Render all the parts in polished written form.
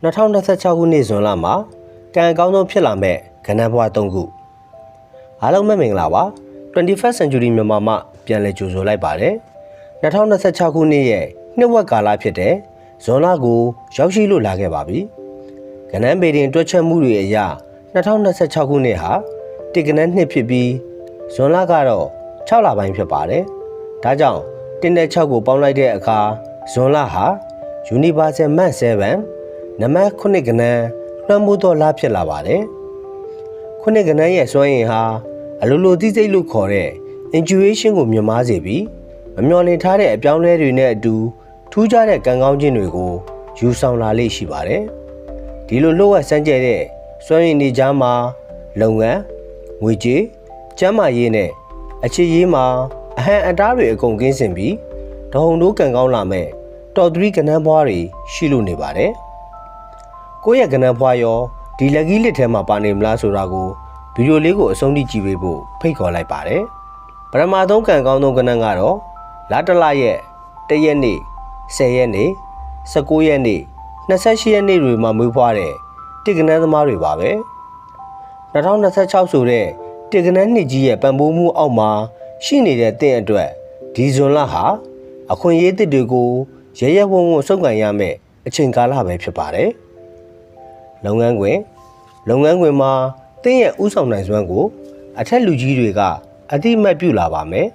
2026 ခုနှစ်ဇွန်လမှာကံအကောင်းဆုံးဖြစ်လာမဲ့ကဏ္ဍဘွား3ခုအားလုံးပဲမင်္ဂလာပါ 21st century မြန်မာမှာပြန်လည်ကြိုဆိုလိုက်ပါတယ်2026ခုနှစ်ရဲ့နှစ်ဝက်ကာလဖြစ်တဲ့ဇွန်လကိုရောက်ရှိလို့လာခဲ့ပါပြီကဏ္ဍပေတင်တွက်ချက်မှုတွေအရ2026ခုနှစ်ဟာတစ်ကဏ္ဍနှစ်ဖြစ်ပြီးဇွန်လကတော့6လပိုင်းဖြစ်ပါတယ်ဒါကြောင့်1နဲ့6ကိုပေါင်းလိုက်တဲ့အခါဇွန်လဟာ Universal Month 7နံပါတ်9ကဏ္ဍလွှမ်းမိုးသောလဖြစ်လာပါတယ်9ကဏ္ဍရဲ့စွမ်းရည်ဟာအလိုလိုသိစိတ်လို့ခေါ်တဲ့ intuition ကိုမြင်မာစေပြီးမမျှော်လင့်ထားတဲ့အပြောင်းလဲတွေနဲ့အတူထူးခြားတဲ့ကံကောင်းခြင်းတွေကိုယူဆောင်လာလိမ့်ရှိပါတယ်ဒီလိုလှုပ်ဝက်စမ်းကြဲတဲ့စွမ်းရည်နေကြမှာလုပ်ငန်းငွေကြေးကျန်းမာရေးနဲ့အခြေရေးမှာအဟံအတားတွေအကုန်ကင်းစင်ပြီးတဟုန်တိုးကံကောင်းလာမဲ့တော်3ကဏ္ဍဘွားတွေရှိလို့နေပါတယ်ကိုယ့်ရဲ့ကဏ္ဍဘွားရောဒီလက်ကြီးလက်ထဲမှာပါနေမလားဆိုတာကိုဗီဒီယိုလေးကိုအဆုံးထိကြည့်ပေးဖို့ဖိတ်ခေါ်လိုက်ပါတယ်ပထမဆုံးကံကောင်းဆုံးကဏ္ဍကတော့လတလရဲ့1ရက်နေ့10ရက်နေ့19ရက်နေ့28ရက်နေ့တွေမှာမွေးဖွားတဲ့တစ်ကဏ္ဍသမားတွေပါပဲ2026ဆိုတဲ့တစ်ကဏ္ဍနှစ်ကြီးရဲ့ပံ့ပိုးမှုအောက်မှာရှိနေတဲ့တင့်အတွက်ဒီဇွန်လဟာအခွင့်အရေးသစ်တွေကိုရဲရဲဝံ့ဝံ့စုပ်ကိုင်ရမယ့်အချိန်ကာလပဲဖြစ်ပါတယ်လုပ်ငန်းခွင်မှာတင့်ရဲ့ဥဆောင်နိုင်စွမ်းကိုအထက်လူကြီးတွေကအတိအမှတ်ပြုလာပါမယ်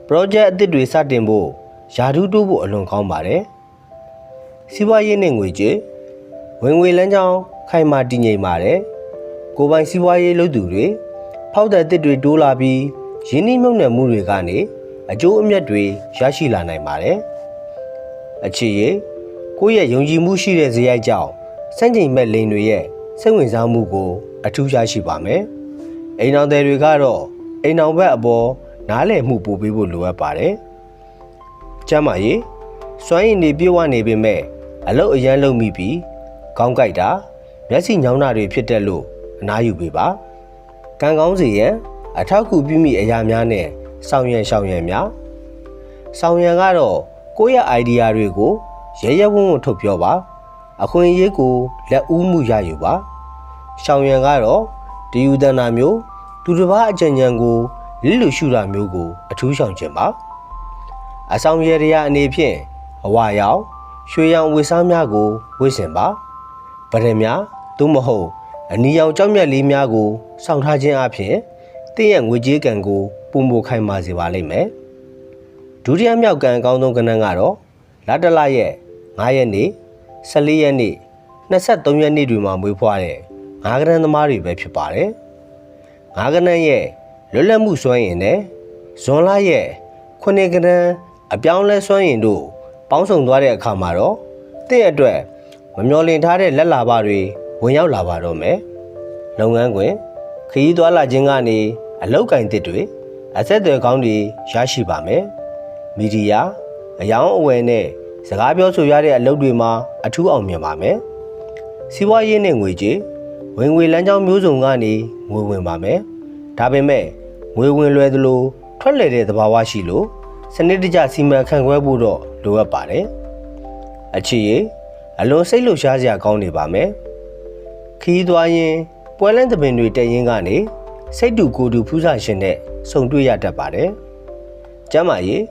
project အသစ်တွေစတင်ဖို့ယာထူးတိုးဖို့အလွန်ကောင်းပါတယ်စီးပွားရေးနဲ့ငွေကြေးဝင်ငွေလမ်းကြောင်းခိုင်မာတည်ငြိမ်ပါတယ်ကိုယ်ပိုင်စီးပွားရေးလုပ်သူတွေဖောက်တဲ့အသစ်တွေတိုးလာပြီးရင်းနှီးမြှုပ်နှံမှုတွေကနေအကျိုးအမြတ်တွေရရှိလာနိုင်ပါတယ်အခြေရေးကိုယ့်ရဲ့ယုံကြည်မှုရှိတဲ့ဇယိုက်ကြောင့်စန့်ကျင်မဲ့လိန်တွေရဲ့စိတ်ဝင်စားမှုကိုအထူးရရှိပါမယ်အိမ်အောင်တွေကတော့အိမ်အောင်ဘက်အပေါ်နားလည်မှုပို့ပေးဖို့လိုအပ်ပါတယ်ကျမ်းမာရေးစွမ်းရည်နေပြေဝနေပေမဲ့အလုတ်အရန်လုံးမိပြီးခေါင်းကိုက်တာမျက်စိညောင်းတာတွေဖြစ်တတ်လို့အနားယူပေးပါကံကောင်းစေရန်အထောက်အကူပြုမိအရာများနဲ့ဆောင်ရံများဆောင်ရံကတော့ကိုယ့်ရဲ့ idea တွေကိုရဲရဲဝံ့ဝံ့ထုတ်ပြောပါအခွင့်အရေးကိုလက်ဦးမှုရယူပါရှောင်ရံကတော့ဒီယူဒနာမျိုးသူတစ်ပါးအကြံဉာဏ်ကိုလစ်လူရှုတာမျိုးကိုအထူးရှောင်ကျင်ပါအဆောင်ရရအနေဖြင့်အဝါရောင်ရွှေရောင်ဝတ်စားများကိုဝတ်ဆင်ပါဗရင်များသို့မဟုတ်အနီရောင်ကြောက်မြတ်လေးများကိုစောင့်ထားခြင်းအပြင်တင့်ရဲ့ငွေကြေးကံကိုပုံမခိုင်မာစေပါလိမ့်မယ်ဒုတိယမြောက်ကံအကောင်းဆုံးကဏ္ဍကတော့လတလရဲ့9ရက်နေ့14ရက်နေ့23ရက်နေ့တွေမှာမွေးဖွားတဲ့ငါးကဏ္ဍသမားတွေပဲဖြစ်ပါတယ်ငါးကဏ္ဍရဲ့လွတ်လပ်မှုစွမ်းရည်နဲ့ဇွန်လရဲ့9ကဏ္ဍအပြောင်းလဲစွမ်းရည်တို့ပေါင်းစုံသွားတဲ့အခါမှာတော့တင့်အတွက်မမျှော်လင့်ထားတဲ့လက်လာပါတွေဝင်ရောက်လာပါတော့မယ်လုပ်ငန်းခွင်ခရီးသွားလာခြင်းကနေအလောက်ကင်တစ်တွေအဆက်အသွယ်ကောင်းတွေရရှိပါမယ်မီဒီယာအယောင်အဝယ်နဲ့စကားပြောဆိုရတဲ့အလုပ်တွေမှာအထူးအောင်မြင်ပါမယ်စီးပွားရေးနဲ့ငွေကြေးဝင်ငွေလမ်းကြောင်းမျိုးစုံကနေငွေဝင်ပါမယ်ဒါပေမဲ့ငွေဝင်လွယ်သလိုထွက်လေတဲ့သဘာဝရှိလို့စနစ်တကျစီမံခန့်ခွဲဖို့တော့လိုအပ်ပါတယ်အခြေရေးအလွန်စိတ်လှုပ်ရှားစရာကောင်းနေပါမယ်ခီးသွားရင်ပွဲလန်းသပင်တွေတက်ရင်ကနေစိတ်တူကိုယ်တူဖူးစာရှင်နဲ့ဆုံတွေ့ရတတ်ပါတယ်ကျမ်းမာရေး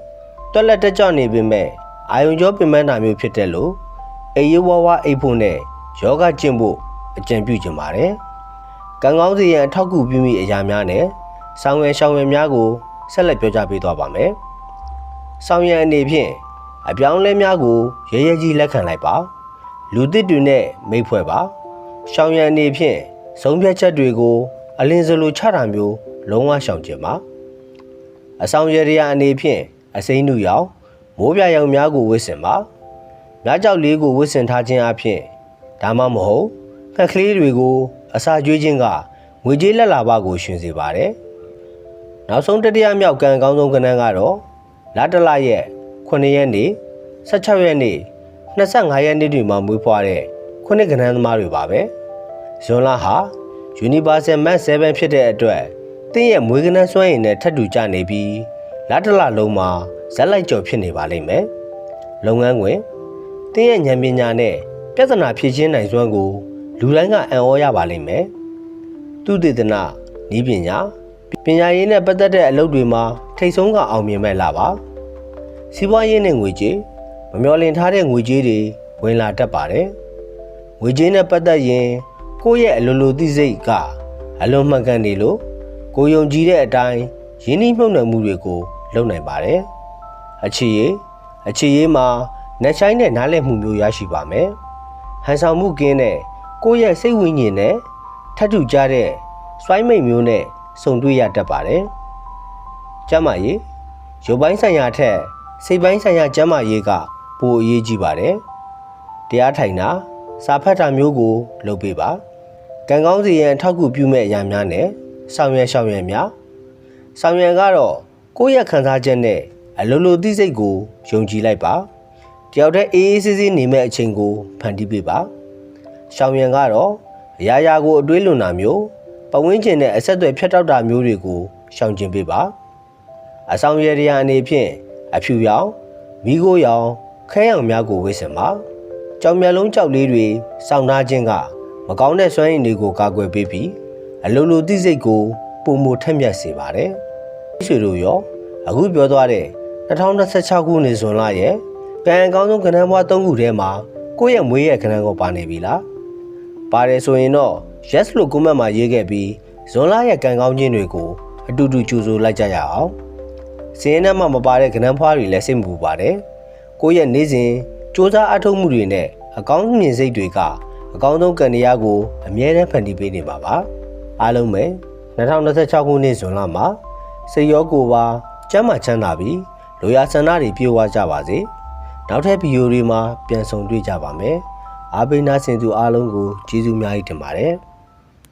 တွက်လက်တက်ကြနေပေမဲ့အာယုံကြောပင်ပန်းတာမျိုးဖြစ်တဲ့လို့အေးရဝဝအိပ်ဖို့နဲ့ယောဂကျင့်ဖို့အကြံပြုချင်ပါတယ်ကံကောင်းစေရန်အထောက်အကူပြုမိအရာများနဲ့ဆောင်ရံရှောင်ရံများကိုဆက်လက်ပြောကြားပေးသွားပါမယ်ဆောင်ရံအနေဖြင့်အပြောင်းလဲများကိုရဲရဲကြီးလက်ခံလိုက်ပါလူသစ်တွေနဲ့မိတ်ဖွဲ့ပါရှောင်ရံအနေဖြင့်ဆုံးဖြတ်ချက်တွေကိုအလင်းစလိုချတာမျိုးလုံးဝရှောင်ကျင်ပါအဆောင်ရရအနေဖြင့်အစိမ်းနုရောင်မိုးပြရောင်များကိုဝတ်ဆင်ပါမြားကြောက်လေးကိုဝတ်ဆင်ထားခြင်းအပြင်ဒါမှမဟုတ်ဖက်ကလေးတွေကိုအစာကျွေးခြင်းကငွေကြေးလက်လာပါကိုရှင်စေပါတယ်နောက်ဆုံးတတိယမြောက်ကံအကောင်းဆုံးကဏ္ဍကတော့လတလရဲ့9ရက်နေ့16ရက်နေ့25ရက်နေ့တွေမှာမွေးဖွားတဲ့9ကဏ္ဍသမားတွေပါပဲဇွန်လဟာ Universal Month 7ဖြစ်တဲ့အတွက်တင့်ရဲ့မွေးကဏ္ဍစွမ်းရည်နဲ့ထပ်တူကျနေပြီးလတလလုံးမှာဇက်လိုက်ကြော်ဖြစ်နေပါလိမ့်မယ်လုပ်ငန်းခွင်တင့်ရဲ့ဉာဏ်ပညာနဲ့ ပြဿနာဖြေရှင်းနိုင်စွမ်းကိုလူတိုင်းကအံ့ဩရပါလိမ့်မယ်။သူတေသနနည်းပညာပညာရေးနဲ့ပတ်သက်တဲ့အလုပ်တွေမှာထိတ်ဆုံးကအောင်မြင်မဲ့လာပါ။စီးပွားရေးနဲ့ငွေကြေးမမျှော်လင့်ထားတဲ့ငွေကြေးတွေဝင်လာတတ်ပါတယ်။ငွေကြေးနဲ့ပတ်သက်ရင်ကိုယ့်ရဲ့အလိုလိုသိစိတ်ကအလွန်မှန်ကန်နေလို့ကိုယုံကြည်တဲ့အတိုင်းရင်းနှီးမြှုပ်နှံမှုတွေကိုလုပ်နိုင်ပါတယ်။အခြေရေးမှာနှက်ချိုင်းတဲ့နားလည်မှုမျိုးရရှိပါမယ်။ဟန်ဆောင်မှုကင်းတဲ့ကိုယ့်ရဲ့စိတ်ဝိညာဉ်နဲ့ထပ်တူကြတဲ့စွိုင်းမိတ်မျိုးနဲ့စုံတွေ့ရတတ်ပါတယ်။ကျန်းမာရေးရုပ်ပိုင်းဆိုင်ရာထက်စိတ်ပိုင်းဆိုင်ရာကျန်းမာရေးကပိုအရေးကြီးပါတယ်။တရားထိုင်တာစာဖတ်တာမျိုးကိုလုပ်ပေးပါ။ကံကောင်းစီရန်အထောက်အကူပြုမဲ့အရာများနဲ့ဆောင်ရွက်များဆောင်ရွက်ကတော့ကိုယ့်ရဲ့ခံစားချက်နဲ့အလိုလိုသိစိတ်ကိုယုံကြည်လိုက်ပါတယောက်တည်းအေးအေးဆေးဆေးနေမဲ့အချိန်ကိုဖန်တီးပေးပါရှောင်ရံကတော့အရာရာကိုအတွေးလွန်တာမျိုးပဝင်းကျင်နဲ့အဆက်အသွယ်ဖြတ်တောက်တာမျိုးတွေကိုရှောင်ကျဉ်ပေးပါအဆောင်ရည်ရန်အနေဖြင့်အဖြူရောင်မိโกရောင်ခဲရောင်များကိုဝေ့စင်ပါကြောင်မြလုံးကြောက်လေးတွေစောင့်ထားခြင်းကမကောင်းတဲ့စွမ်းရည်တွေကိုကာကွယ်ပေးပြီးအလိုလိုသိစိတ်ကိုပုံမထက်မြက်စေပါတယ်။ရွှေတို့ရောအခုပြောသွားတဲ့2026ခုနှစ်ဇွန်လရဲ့ကံအကောင်းဆုံးကဏ္ဍဘွား3ခုထဲမှာကိုယ့်ရဲ့မွေးရဲ့ကဏ္ဍကိုပါနေပြီလား။ပါတယ်ဆိုရင်တော့ yes လို့ comment မှာရေးခဲ့ပြီးဇွန်လရဲ့ကံကောင်းခြင်းတွေကိုအတူတူကြိုဆိုလိုက်ကြရအောင်။စီးရင်ထဲမှာမပါတဲ့ကဏ္ဍဘွားတွေလည်းစိတ်မပူပါတယ်။ကိုယ့်ရဲ့နေ့စဉ်စူးစမ်းအထောက်မှုတွေနဲ့အကောင်းမြင်စိတ်တွေကအကောင်းဆုံးကံတရားကိုအမြဲတမ်းဖန်တီးပေးနေပါပါ။အားလုံးပဲ2026ခုနှစ်ဇွန်လမှာစိတ်ရောကိုယ်ပါကျမ်းမာချမ်းသာပြီးလိုရာဆန္ဒတွေပြေဝကြပါစေနောက်ထပ်ဗီဒီယိုတွေမှာပြန်ဆုံတွေ့ကြပါမယ်အားပေးနာဆင်သူအားလုံးကိုကျေးဇူးများကြီးတင်ပါတယ်